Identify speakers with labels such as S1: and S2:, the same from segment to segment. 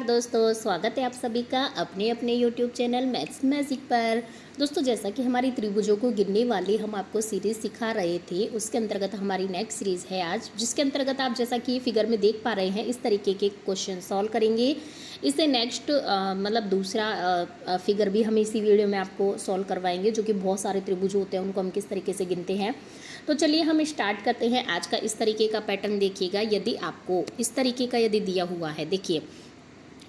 S1: दोस्तों स्वागत है आप सभी का अपने अपने YouTube चैनल मैथ्स मैजिक पर। दोस्तों जैसा कि हमारी त्रिभुजों को गिनने वाली हम आपको सीरीज़ सिखा रहे थे, उसके अंतर्गत हमारी नेक्स्ट सीरीज़ है आज, जिसके अंतर्गत आप जैसा कि फिगर में देख पा रहे हैं इस तरीके के क्वेश्चन सॉल्व करेंगे। इससे नेक्स्ट मतलब दूसरा फिगर भी हम इसी वीडियो में आपको सॉल्व करवाएंगे, जो कि बहुत सारे त्रिभुज होते हैं उनको हम किस तरीके से गिनते हैं। तो चलिए हम स्टार्ट करते हैं। आज का इस तरीके का पैटर्न देखिएगा। यदि आपको इस तरीके का यदि दिया हुआ है, देखिए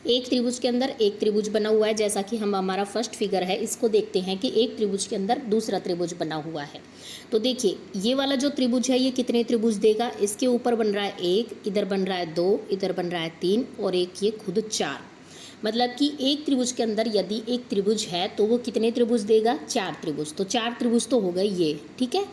S1: एक त्रिभुज के अंदर एक त्रिभुज बना हुआ है, जैसा कि हम हमारा फर्स्ट फिगर है इसको देखते हैं कि एक त्रिभुज के अंदर दूसरा त्रिभुज बना हुआ है। तो देखिए ये वाला जो त्रिभुज है ये कितने त्रिभुज देगा, इसके ऊपर बन रहा है एक, इधर बन रहा है दो, इधर बन रहा है तीन और एक ये खुद चार। मतलब कि एक त्रिभुज के अंदर यदि एक त्रिभुज है तो वो कितने त्रिभुज देगा, चार त्रिभुज। तो चार त्रिभुज तो हो गए ये, ठीक है।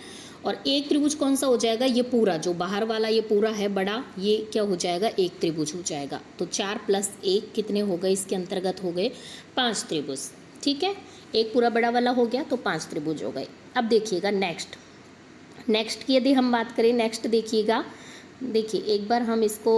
S1: और एक त्रिभुज कौन सा हो जाएगा, ये पूरा जो बाहर वाला ये पूरा है बड़ा, ये क्या हो जाएगा, एक त्रिभुज हो जाएगा। तो 4 + 1 कितने हो गए, इसके अंतर्गत हो गए 5 त्रिभुज, ठीक है। एक पूरा बड़ा वाला हो गया तो 5 त्रिभुज हो गए। अब देखिएगा नेक्स्ट की यदि हम बात करें, नेक्स्ट देखिएगा। देखिए एक बार हम इसको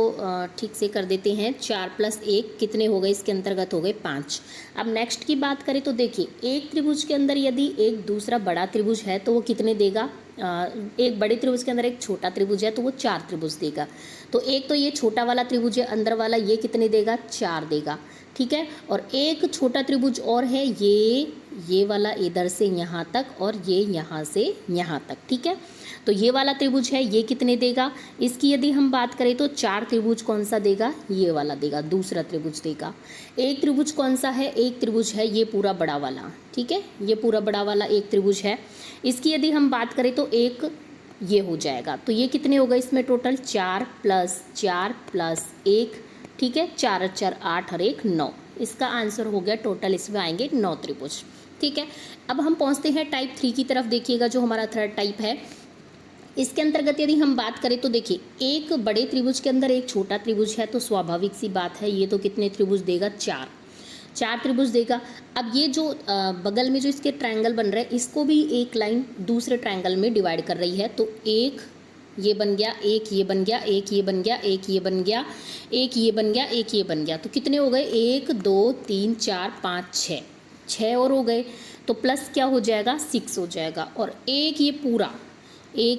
S1: ठीक से कर देते हैं। 4 + 1 कितने हो गए, इसके अंतर्गत हो गए 5। अब नेक्स्ट की बात करें तो देखिए एक त्रिभुज के अंदर यदि एक दूसरा बड़ा त्रिभुज है तो वो कितने देगा, एक बड़े त्रिभुज के अंदर एक छोटा त्रिभुज है तो वो 4 त्रिभुज देगा। तो एक तो ये छोटा वाला त्रिभुज है अंदर वाला, ये कितने देगा, 4 देगा, ठीक है। और एक छोटा त्रिभुज और है, ये वाला इधर से यहाँ तक और ये यहाँ से यहाँ तक, ठीक है। तो ये वाला त्रिभुज है, ये कितने देगा। इसकी यदि हम बात करें तो 4 त्रिभुज कौन सा देगा, ये वाला देगा, दूसरा त्रिभुज देगा। एक त्रिभुज कौन सा है, एक त्रिभुज है ये पूरा बड़ा वाला, ठीक है, ये पूरा बड़ा वाला एक त्रिभुज है। इसकी यदि हम बात करें तो एक ये हो जाएगा। तो ये कितने हो गए इसमें टोटल, 4 + 4 + 1, ठीक है। 4 × 4 = 8 और 1 9। इसका आंसर हो गया टोटल, इसमें आएंगे 9 त्रिभुज, ठीक है। अब हम पहुंचते हैं टाइप 3 की तरफ। देखिएगा जो हमारा थर्ड टाइप है, इसके अंतर्गत यदि हम बात करें तो देखिए एक बड़े त्रिभुज के अंदर एक छोटा त्रिभुज है, तो स्वाभाविक सी बात है ये तो कितने त्रिभुज देगा, 4 त्रिभुज देगा। अब ये जो बगल में जो इसके ट्रायंगल बन रहे हैं, इसको भी एक लाइन दूसरे ट्रायंगल में डिवाइड कर रही है। तो एक ये बन गया, एक ये बन गया, एक ये बन गया, एक ये बन गया, एक ये बन गया, एक ये बन गया। तो कितने हो गए, 1 2 3 4 5 6 और हो गए। तो प्लस क्या हो जाएगा, 6 हो जाएगा। और एक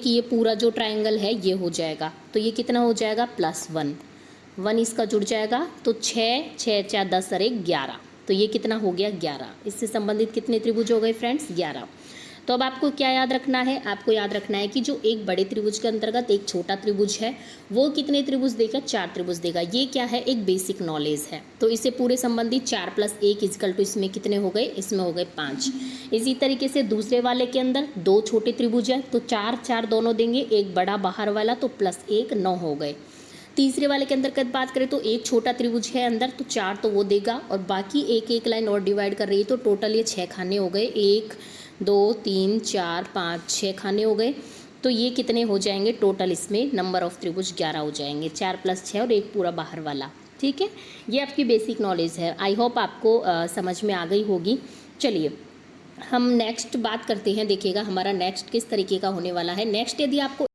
S1: ये पूरा जो ट्रायंगल है ये हो जाएगा। तो ये कितना हो जाएगा, +1 इसका जुड़ जाएगा। तो 6 6 4 10 और 1 11। तो ये कितना हो गया, 11। इससे संबंधित कितने त्रिभुज हो गए फ्रेंड्स, 11। तो अब आपको क्या याद रखना है, आपको याद रखना है कि जो एक बड़े त्रिभुज के अंतर्गत एक छोटा त्रिभुज है वो कितने त्रिभुज देगा, 4 त्रिभुज देगा। ये क्या है, एक बेसिक नॉलेज है। तो इससे पूरे संबंधित 4 + 1 = इसमें कितने हो गए, इसमें हो गए 5। इसी तरीके से दूसरे वाले के अंदर 2 छोटे त्रिभुज है तो 4 4 दोनों देंगे, एक बड़ा बाहर वाला तो +1 9 हो गए। तीसरे वाले के अंदर कद बात करें तो एक छोटा त्रिभुज है अंदर तो 4 तो वो देगा, और बाकी एक एक लाइन और डिवाइड कर रही है। तो टोटल ये 6 खाने हो गए, 1 2 3 4 5 6 खाने हो गए। तो ये कितने हो जाएंगे टोटल, इसमें नंबर ऑफ त्रिभुज 11 हो जाएंगे, 4 + 6 और एक पूरा बाहर वाला, ठीक है। ये आपकी बेसिक नॉलेज है, आई होप आपको समझ में आ गई होगी। चलिए हम नेक्स्ट बात करते हैं। देखिएगा हमारा नेक्स्ट किस तरीके का होने वाला है। नेक्स्ट यदि आपको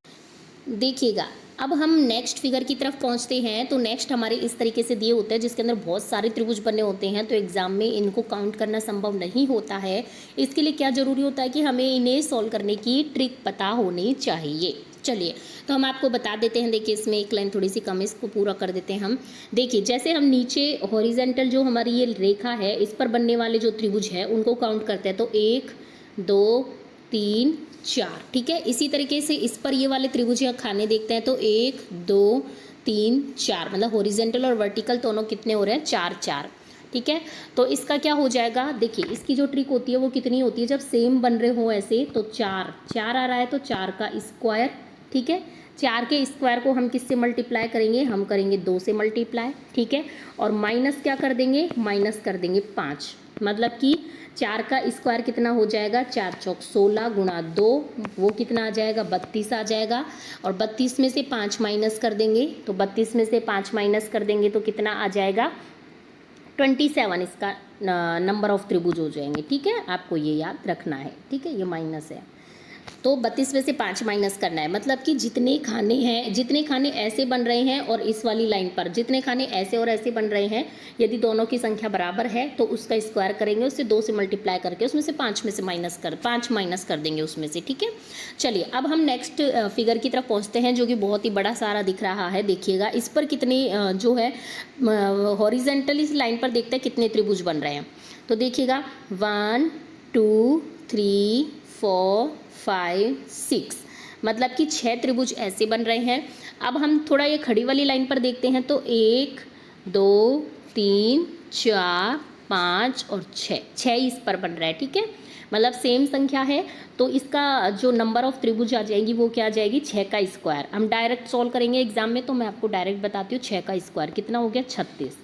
S1: देखिएगा, अब हम नेक्स्ट फिगर की तरफ पहुंचते हैं। तो नेक्स्ट हमारे इस तरीके से दिए होते हैं जिसके अंदर बहुत सारे त्रिभुज बने होते हैं, तो एग्जाम में इनको काउंट करना संभव नहीं होता है। इसके लिए क्या जरूरी होता है कि हमें इन्हें सॉल्व करने की ट्रिक पता होनी चाहिए। चलिए तो हम आपको बता देते हैं। देखिए इसमें एक लाइन थोड़ी सी कम है, इसको पूरा कर देते हैं हम। देखिए जैसे हम नीचे हॉरिजेंटल जो हमारी ये रेखा है इस पर बनने वाले जो त्रिभुज है उनको काउंट करते हैं। तो 1 2 3 4, ठीक है। इसी तरीके से इस पर ये वाले त्रिभुज या खाने देखते हैं तो 1 2 3 4, मतलब हॉरिजेंटल और वर्टिकल दोनों कितने हो रहे हैं, 4 4, ठीक है। तो इसका क्या हो जाएगा, देखिए इसकी जो ट्रिक होती है वो कितनी होती है, जब सेम बन रहे हो ऐसे तो 4 4 आ रहा है तो 4 का स्क्वायर, ठीक है। 4 के स्क्वायर को हम किससे मल्टीप्लाई करेंगे, हम करेंगे 2 से मल्टीप्लाई, ठीक है। और माइनस क्या कर देंगे, माइनस कर देंगे 5, मतलब कि 4 का स्क्वायर कितना हो जाएगा, 4 चौक 16 गुणा 2, वो कितना आ जाएगा, 32 आ जाएगा। और 32 में से 5 माइनस कर देंगे, तो 32 में से 5 माइनस कर देंगे तो कितना आ जाएगा, 27 इसका नंबर ऑफ त्रिभुज हो जाएंगे, ठीक है। आपको ये याद रखना है, ठीक है, ये माइनस है। तो 32 में से 5 माइनस करना है, मतलब कि जितने खाने हैं, जितने खाने ऐसे बन रहे हैं और इस वाली लाइन पर जितने खाने ऐसे और ऐसे बन रहे हैं, यदि दोनों की संख्या बराबर है तो उसका स्क्वायर करेंगे, उससे 2 से मल्टीप्लाई करके उसमें से 5 में से पाँच माइनस कर देंगे उसमें से। ठीक है, चलिए अब हम नेक्स्ट फिगर की तरफ पहुँचते हैं, जो कि बहुत ही बड़ा सारा दिख रहा है। देखिएगा इस पर कितने जो है हॉरिजेंटली इस लाइन पर देखते हैं कितने त्रिभुज बन रहे हैं। तो देखिएगा 1 2 3 4 5 6, मतलब कि 6 त्रिभुज ऐसे बन रहे हैं। अब हम थोड़ा ये खड़ी वाली लाइन पर देखते हैं तो 1 2 3 4 5 और 6 इस पर बन रहा है। ठीक है, मतलब सेम संख्या है, तो इसका जो नंबर ऑफ त्रिभुज आ जाएगी वो क्या आ जाएगी, 6 का स्क्वायर। हम डायरेक्ट सॉल्व करेंगे एग्जाम में, तो मैं आपको डायरेक्ट बताती हूँ। 6 का स्क्वायर कितना हो गया, 36।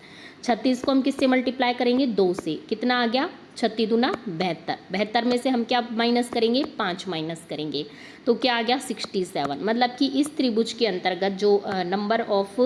S1: 36 को हम किससे मल्टीप्लाई करेंगे, 2 से। कितना आ गया, 36 दूना 72। 72 में से हम क्या माइनस करेंगे, 5 माइनस करेंगे, तो क्या आ गया 67। मतलब कि इस त्रिभुज के अंतर्गत जो नंबर ऑफ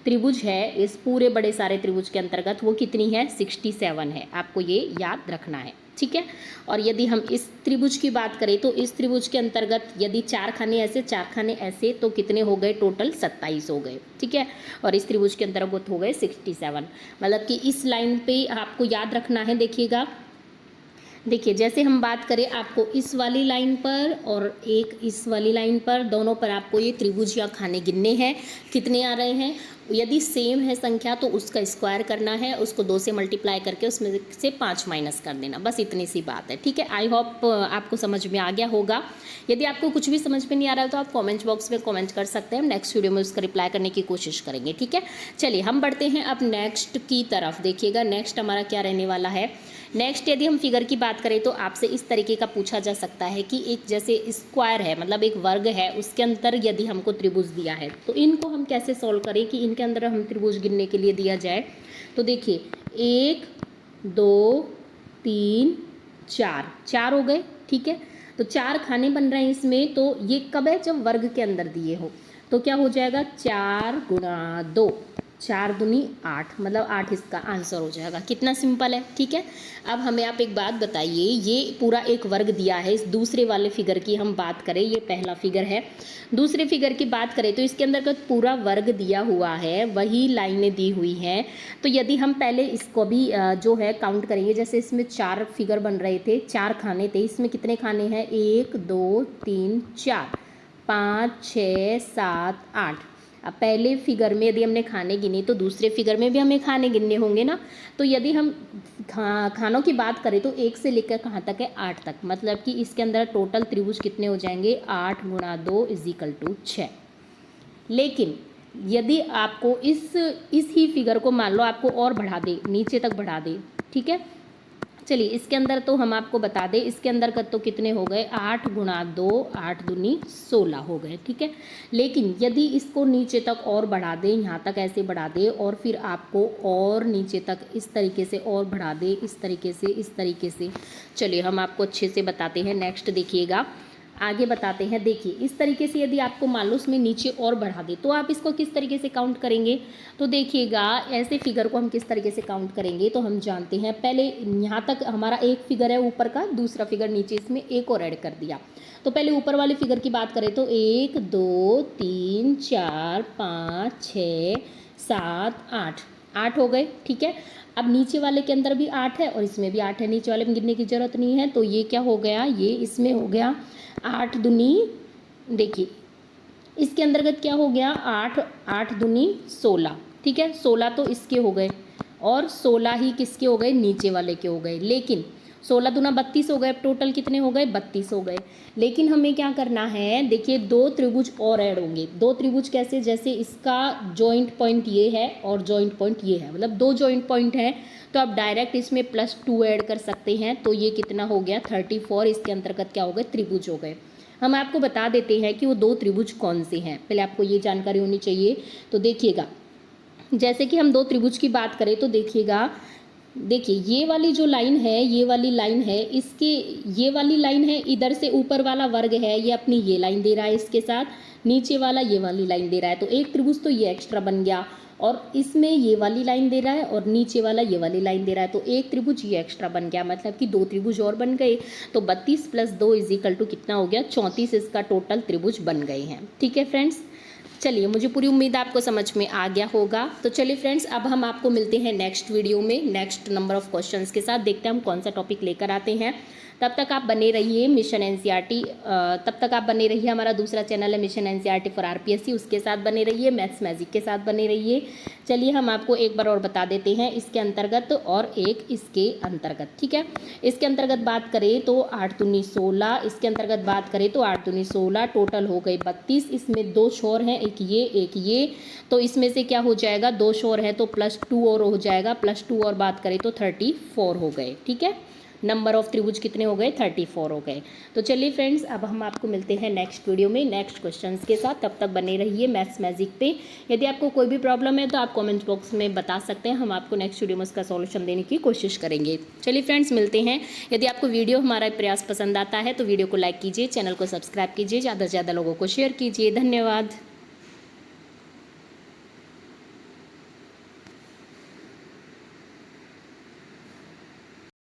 S1: त्रिभुज है इस पूरे बड़े सारे त्रिभुज के अंतर्गत वो कितनी है, 67 है। आपको ये याद रखना है। ठीक है, और यदि हम इस त्रिभुज की बात करें तो इस त्रिभुज के अंतर्गत यदि 4 खाने ऐसे 4 खाने ऐसे, तो कितने हो गए, टोटल 27 हो गए। ठीक है, और इस त्रिभुज के अंतर्गत हो गए 67। मतलब कि इस लाइन पे आपको याद रखना है। देखिएगा, देखिए जैसे हम बात करें आपको इस वाली लाइन पर और एक इस वाली लाइन पर, दोनों पर आपको ये त्रिभुज या खाने गिनने हैं, कितने आ रहे हैं। यदि सेम है संख्या तो उसका स्क्वायर करना है, उसको 2 से मल्टीप्लाई करके उसमें से 5 माइनस कर देना, बस इतनी सी बात है। ठीक है, आई होप आपको समझ में आ गया होगा। यदि आपको कुछ भी समझ में नहीं आ रहा है तो आप कमेंट बॉक्स में कमेंट कर सकते हैं, हम नेक्स्ट वीडियो में उसका रिप्लाई करने की कोशिश करेंगे। ठीक है, चलिए हम बढ़ते हैं अब नेक्स्ट की तरफ। देखिएगा नेक्स्ट हमारा क्या रहने वाला है। नेक्स्ट यदि हम फिगर की बात करें तो आपसे इस तरीके का पूछा जा सकता है कि एक जैसे स्क्वायर है, मतलब एक वर्ग है, उसके अंदर यदि हमको त्रिभुज दिया है तो इनको हम कैसे सॉल्व करें कि इनके अंदर हम त्रिभुज गिनने के लिए दिया जाए। तो देखिए 1 2 3 4, 4 हो गए। ठीक है, तो 4 खाने बन रहे हैं इसमें, तो ये कब है, जब वर्ग के अंदर दिए हो। तो क्या हो जाएगा, 4 गुणा 2, 4 दूनी 8, मतलब 8 इसका आंसर हो जाएगा। कितना सिंपल है। ठीक है, अब हमें आप एक बात बताइए, ये पूरा एक वर्ग दिया है। इस दूसरे वाले फिगर की हम बात करें, ये पहला फिगर है। दूसरे फिगर की बात करें तो इसके अंदर का पूरा वर्ग दिया हुआ है, वही लाइनें दी हुई हैं। तो यदि हम पहले इसको भी जो है काउंट करेंगे, जैसे इसमें 4 फिगर बन रहे थे, 4 खाने थे, इसमें कितने खाने हैं, 1 2 3 4 5 6 7 8। अब पहले फिगर में यदि हमने खाने गिने तो दूसरे फिगर में भी हमें खाने गिनने होंगे ना। तो यदि हम खानों की बात करें तो 1 से लेकर कहाँ तक है, 8 तक, मतलब कि इसके अंदर टोटल त्रिभुज कितने हो जाएंगे, 8 गुणा 2 = 6। लेकिन यदि आपको इस ही फिगर को मान लो आपको और बढ़ा दे, नीचे तक बढ़ा दे। ठीक है, चलिए इसके अंदर तो हम आपको बता दें, इसके अंदर का तो कितने हो गए, 8 गुणा 2, 8 दूनी 16 हो गए। ठीक है, लेकिन यदि इसको नीचे तक और बढ़ा दें, यहाँ तक ऐसे बढ़ा दें और फिर आपको और नीचे तक इस तरीके से और बढ़ा दें, इस तरीके से, इस तरीके से। चलिए हम आपको अच्छे से बताते हैं। नेक्स्ट देखिएगा, आगे बताते हैं। देखिए इस तरीके से यदि आपको मान लो उसमें नीचे और बढ़ा दे तो आप इसको किस तरीके से काउंट करेंगे। तो देखिएगा ऐसे फिगर को हम किस तरीके से काउंट करेंगे, तो हम जानते हैं। पहले यहाँ तक हमारा एक फिगर है ऊपर का, दूसरा फिगर नीचे, इसमें एक और ऐड कर दिया। तो पहले ऊपर वाले फिगर की बात करें तो 1 2 3 4 5 6 7 8, 8 हो गए। ठीक है, अब नीचे वाले के अंदर भी 8 है और इसमें भी 8 है, नीचे वाले में गिनने की जरूरत नहीं है। तो ये क्या हो गया, ये इसमें हो गया 8 दूनी, देखिए इसके अंतर्गत क्या हो गया, 8 8 दूनी 16। ठीक है, 16 तो इसके हो गए और 16 ही किसके हो गए, नीचे वाले के हो गए। लेकिन 16 दूना 32 हो गए, अब टोटल कितने हो गए, 32 हो गए। लेकिन हमें क्या करना है, देखिए 2 त्रिभुज और ऐड होंगे। 2 त्रिभुज कैसे, जैसे इसका जॉइंट पॉइंट ये है और जॉइंट पॉइंट ये है, मतलब 2 जॉइंट पॉइंट हैं, तो आप डायरेक्ट इसमें +2 ऐड कर सकते हैं। तो ये कितना हो गया, 34। इसके अंतर्गत क्या हो गए, त्रिभुज हो गए। हम आपको बता देते हैं कि वो 2 त्रिभुज कौन से हैं, पहले आपको ये जानकारी होनी चाहिए। तो देखिएगा जैसे कि हम 2 त्रिभुज की बात करें तो देखिएगा, देखिए ये वाली जो लाइन है, ये वाली लाइन है, इसके ये वाली लाइन है, इधर से ऊपर वाला वर्ग है, ये अपनी ये लाइन दे रहा है, इसके साथ नीचे वाला ये वाली लाइन दे रहा है। तो एक त्रिभुज तो ये एक्स्ट्रा बन गया। और इसमें ये वाली लाइन दे रहा है और नीचे वाला ये वाली लाइन दे रहा है, तो एक त्रिभुज ये एक्स्ट्रा बन गया, मतलब कि 2 त्रिभुज और बन गए। तो 32 + 2 = कितना हो गया, 34 इसका टोटल त्रिभुज बन गए हैं। ठीक है फ्रेंड्स, चलिए मुझे पूरी उम्मीद है आपको समझ में आ गया होगा। तो चलिए फ्रेंड्स, अब हम आपको मिलते हैं नेक्स्ट वीडियो में नेक्स्ट नंबर ऑफ क्वेश्चंस के साथ। देखते हैं हम कौन सा टॉपिक लेकर आते हैं। तब तक आप बने रहिए मिशन एनसीईआरटी, तब तक आप बने रहिए, हमारा दूसरा चैनल है मिशन एनसीईआरटी फॉर आरपीएससी, उसके साथ बने रहिए, मैथ्स मैजिक के साथ बने रहिए। चलिए हम आपको एक बार और बता देते हैं इसके अंतर्गत और एक इसके अंतर्गत। ठीक है, इसके अंतर्गत बात करें तो 8 दूनी 16, इसके अंतर्गत बात करें तो 8 दूनी 16, टोटल हो गए 32। इसमें 2 छोर हैं, एक ये, तो इसमें से क्या हो जाएगा, 2 छोर है तो +2 और हो जाएगा, +2 और बात करें तो 34 हो गए। ठीक है, नंबर ऑफ त्रिभुज कितने हो गए, 34 हो गए। तो चलिए फ्रेंड्स, अब हम आपको मिलते हैं नेक्स्ट वीडियो में नेक्स्ट क्वेश्चंस के साथ। तब तक बने रहिए मैथ्स मैजिक पे। यदि आपको कोई भी प्रॉब्लम है तो आप कमेंट बॉक्स में बता सकते हैं, हम आपको नेक्स्ट वीडियो में उसका सॉल्यूशन देने की कोशिश करेंगे। चलिए फ्रेंड्स, मिलते हैं। यदि आपको वीडियो हमारा प्रयास पसंद आता है तो वीडियो को लाइक कीजिए, चैनल को सब्सक्राइब कीजिए, ज़्यादा से ज़्यादा लोगों को शेयर कीजिए। धन्यवाद।